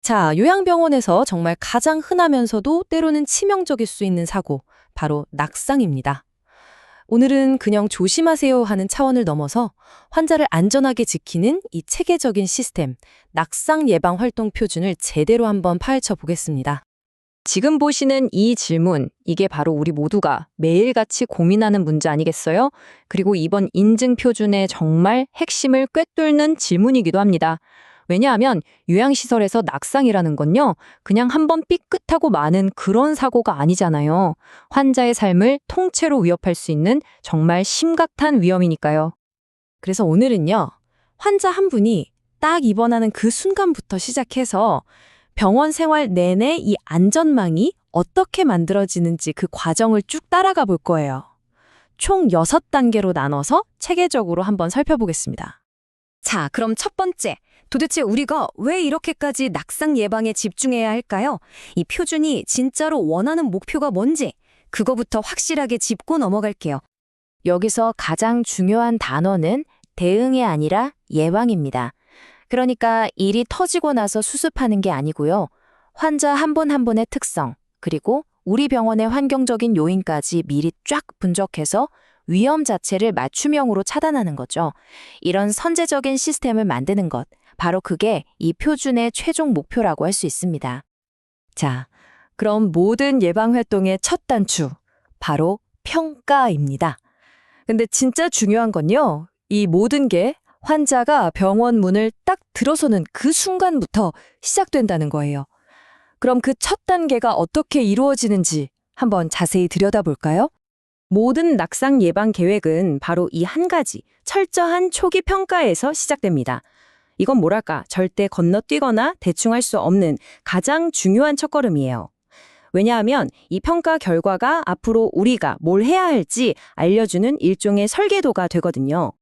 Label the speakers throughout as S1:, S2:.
S1: 자, 요양병원에서 정말 가장 흔하면서도 때로는 치명적일 수 있는 사고, 바로 낙상입니다. 오늘은 그냥 조심하세요 하는 차원을 넘어서 환자를 안전하게 지키는 이 체계적인 시스템, 낙상 예방 활동 표준을 제대로 한번 파헤쳐 보겠습니다.
S2: 지금 보시는 이 질문, 이게 바로 우리 모두가 매일같이 고민하는 문제 아니겠어요? 그리고 이번 인증 표준의 정말 핵심을 꿰뚫는 질문이기도 합니다. 왜냐하면 요양시설에서 낙상이라는 건요, 그냥 한번 삐끗하고 마는 그런 사고가 아니잖아요. 환자의 삶을 통째로 위협할 수 있는 정말 심각한 위험이니까요.
S1: 그래서 오늘은요, 환자 한 분이 딱 입원하는 그 순간부터 시작해서 병원 생활 내내 이 안전망이 어떻게 만들어지는지 그 과정을 쭉 따라가 볼 거예요. 총 6단계로 나눠서 체계적으로 한번 살펴보겠습니다.
S3: 자, 그럼 첫 번째. 도대체 우리가 왜 이렇게까지 낙상 예방에 집중해야 할까요? 이 표준이 진짜로 원하는 목표가 뭔지, 그거부터 확실하게 짚고 넘어갈게요.
S4: 여기서 가장 중요한 단어는 대응이 아니라 예방입니다. 그러니까 일이 터지고 나서 수습하는 게 아니고요. 환자 한 분 한 분의 특성, 그리고 우리 병원의 환경적인 요인까지 미리 쫙 분석해서 위험 자체를 맞춤형으로 차단하는 거죠. 이런 선제적인 시스템을 만드는 것, 바로 그게 이 표준의 최종 목표라고 할 수 있습니다.
S1: 자, 그럼 모든 예방 활동의 첫 단추, 바로 평가입니다. 근데 진짜 중요한 건요, 이 모든 게 환자가 병원 문을 딱 들어서는 그 순간부터 시작된다는 거예요. 그럼 그 첫 단계가 어떻게 이루어지는지 한번 자세히 들여다볼까요? 모든 낙상 예방 계획은 바로 이 한 가지, 철저한 초기 평가에서 시작됩니다. 이건 뭐랄까, 절대 건너뛰거나 대충 할 수 없는 가장 중요한 첫걸음이에요. 왜냐하면 이 평가 결과가 앞으로 우리가 뭘 해야 할지 알려주는 일종의 설계도가 되거든요.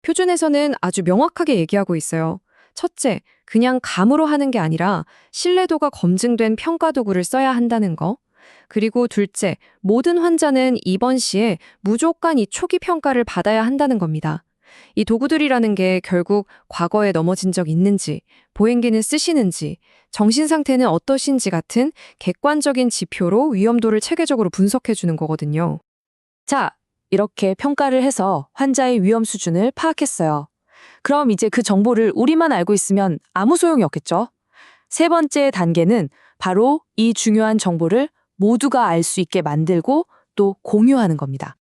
S5: 표준에서는 아주 명확하게 얘기하고 있어요. 첫째, 그냥 감으로 하는 게 아니라 신뢰도가 검증된 평가 도구를 써야 한다는 거. 그리고 둘째, 모든 환자는 입원 시에 무조건 이 초기 평가를 받아야 한다는 겁니다. 이 도구들이라는 게 결국 과거에 넘어진 적 있는지, 보행기는 쓰시는지, 정신 상태는 어떠신지 같은 객관적인 지표로 위험도를 체계적으로 분석해 주는 거거든요.
S1: 자, 이렇게 평가를 해서 환자의 위험 수준을 파악했어요. 그럼 이제 그 정보를 우리만 알고 있으면 아무 소용이 없겠죠? 세 번째 단계는 바로 이 중요한 정보를 모두가 알 수 있게 만들고 또 공유하는 겁니다.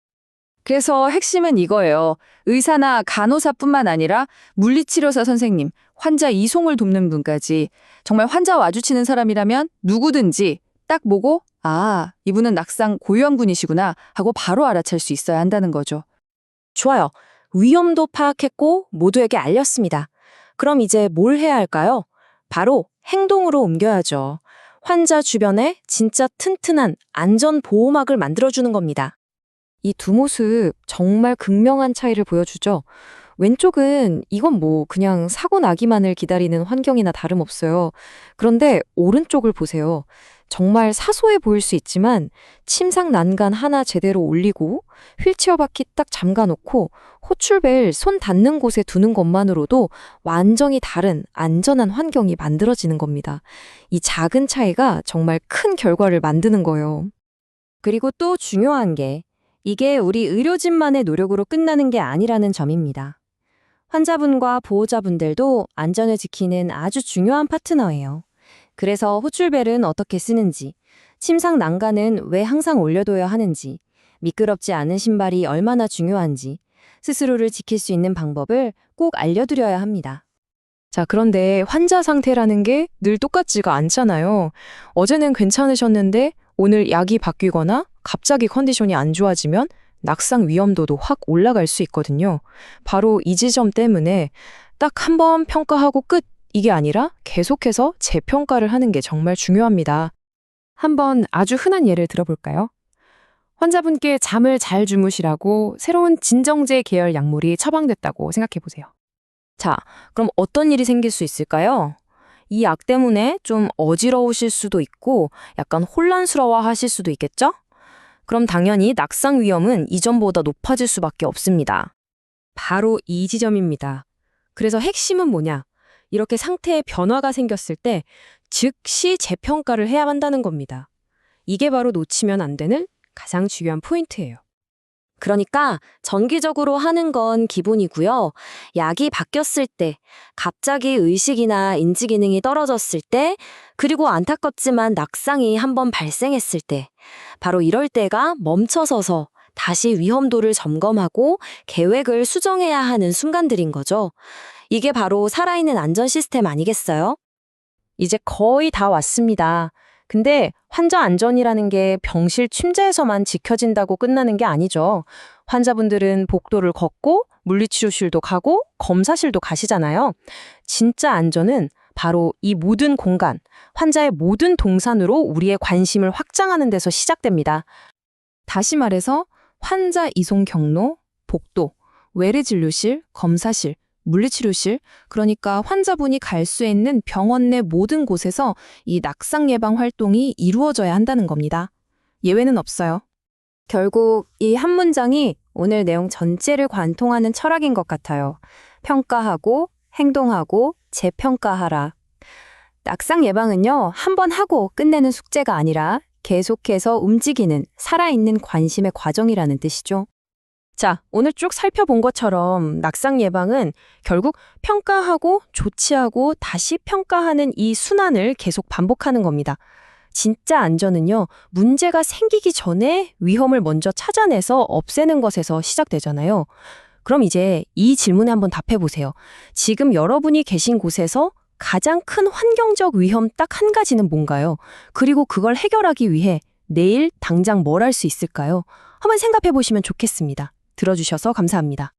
S2: 그래서 핵심은 이거예요. 의사나 간호사뿐만 아니라 물리치료사 선생님, 환자 이송을 돕는 분까지 정말 환자 마주치는 사람이라면 누구든지 딱 보고 아, 이분은 낙상 고위험군이시구나 하고 바로 알아챌 수 있어야 한다는 거죠.
S1: 좋아요. 위험도 파악했고 모두에게 알렸습니다. 그럼 이제 뭘 해야 할까요? 바로 행동으로 옮겨야죠. 환자 주변에 진짜 튼튼한 안전 보호막을 만들어주는 겁니다.
S5: 이 두 모습 정말 극명한 차이를 보여주죠. 왼쪽은 이건 뭐 그냥 사고 나기만을 기다리는 환경이나 다름없어요. 그런데 오른쪽을 보세요. 정말 사소해 보일 수 있지만 침상 난간 하나 제대로 올리고 휠체어 바퀴 딱 잠가놓고 호출벨 손 닿는 곳에 두는 것만으로도 완전히 다른 안전한 환경이 만들어지는 겁니다. 이 작은 차이가 정말 큰 결과를 만드는 거예요.
S3: 그리고 또 중요한 게 이게 우리 의료진만의 노력으로 끝나는 게 아니라는 점입니다. 환자분과 보호자분들도 안전을 지키는 아주 중요한 파트너예요. 그래서 호출벨은 어떻게 쓰는지, 침상 난간은 왜 항상 올려둬야 하는지, 미끄럽지 않은 신발이 얼마나 중요한지, 스스로를 지킬 수 있는 방법을 꼭 알려드려야 합니다.
S1: 자, 그런데 환자 상태라는 게 늘 똑같지가 않잖아요. 어제는 괜찮으셨는데 오늘 약이 바뀌거나 갑자기 컨디션이 안 좋아지면 낙상 위험도도 확 올라갈 수 있거든요. 바로 이 지점 때문에 딱 한 번 평가하고 끝! 이게 아니라 계속해서 재평가를 하는 게 정말 중요합니다.
S5: 한번 아주 흔한 예를 들어볼까요? 환자분께 잠을 잘 주무시라고 새로운 진정제 계열 약물이 처방됐다고 생각해보세요.
S1: 자, 그럼 어떤 일이 생길 수 있을까요? 이 약 때문에 좀 어지러우실 수도 있고 약간 혼란스러워 하실 수도 있겠죠? 그럼 당연히 낙상 위험은 이전보다 높아질 수밖에 없습니다. 바로 이 지점입니다. 그래서 핵심은 뭐냐?
S3: 이렇게 상태에 변화가 생겼을 때 즉시 재평가를 해야 한다는 겁니다. 이게 바로 놓치면 안 되는 가장 중요한 포인트예요. 그러니까 정기적으로 하는 건 기본이고요. 약이 바뀌었을 때, 갑자기 의식이나 인지 기능이 떨어졌을 때, 그리고 안타깝지만 낙상이 한번 발생했을 때, 바로 이럴 때가 멈춰서서 다시 위험도를 점검하고 계획을 수정해야 하는 순간들인 거죠. 이게 바로 살아있는 안전 시스템 아니겠어요? 이제 거의 다 왔습니다. 근데 환자 안전이라는 게 병실 침대에서만 지켜진다고 끝나는 게 아니죠. 환자분들은 복도를 걷고 물리치료실도 가고 검사실도 가시잖아요. 진짜 안전은 바로 이 모든 공간, 환자의 모든 동선으로 우리의 관심을 확장하는 데서 시작됩니다. 다시 말해서 환자 이송 경로, 복도, 외래진료실, 검사실, 물리치료실, 그러니까 환자분이 갈 수 있는 병원 내 모든 곳에서 이 낙상 예방 활동이 이루어져야 한다는 겁니다. 예외는 없어요. 결국 이 한 문장이 오늘 내용 전체를 관통하는 철학인 것 같아요. 평가하고, 행동하고, 재평가하라. 낙상 예방은요, 한 번 하고 끝내는 숙제가 아니라 계속해서 움직이는 살아있는 관심의 과정이라는 뜻이죠. 자, 오늘 쭉 살펴본 것처럼 낙상 예방은 결국 평가하고 조치하고 다시 평가하는 이 순환을 계속 반복하는 겁니다. 진짜 안전은요, 문제가 생기기 전에 위험을 먼저 찾아내서 없애는 것에서 시작되잖아요. 그럼 이제 이 질문에 한번 답해 보세요. 지금 여러분이 계신 곳에서 가장 큰 환경적 위험 딱 한 가지는 뭔가요? 그리고 그걸 해결하기 위해 내일 당장 뭘 할 수 있을까요? 한번 생각해 보시면 좋겠습니다. 들어주셔서 감사합니다.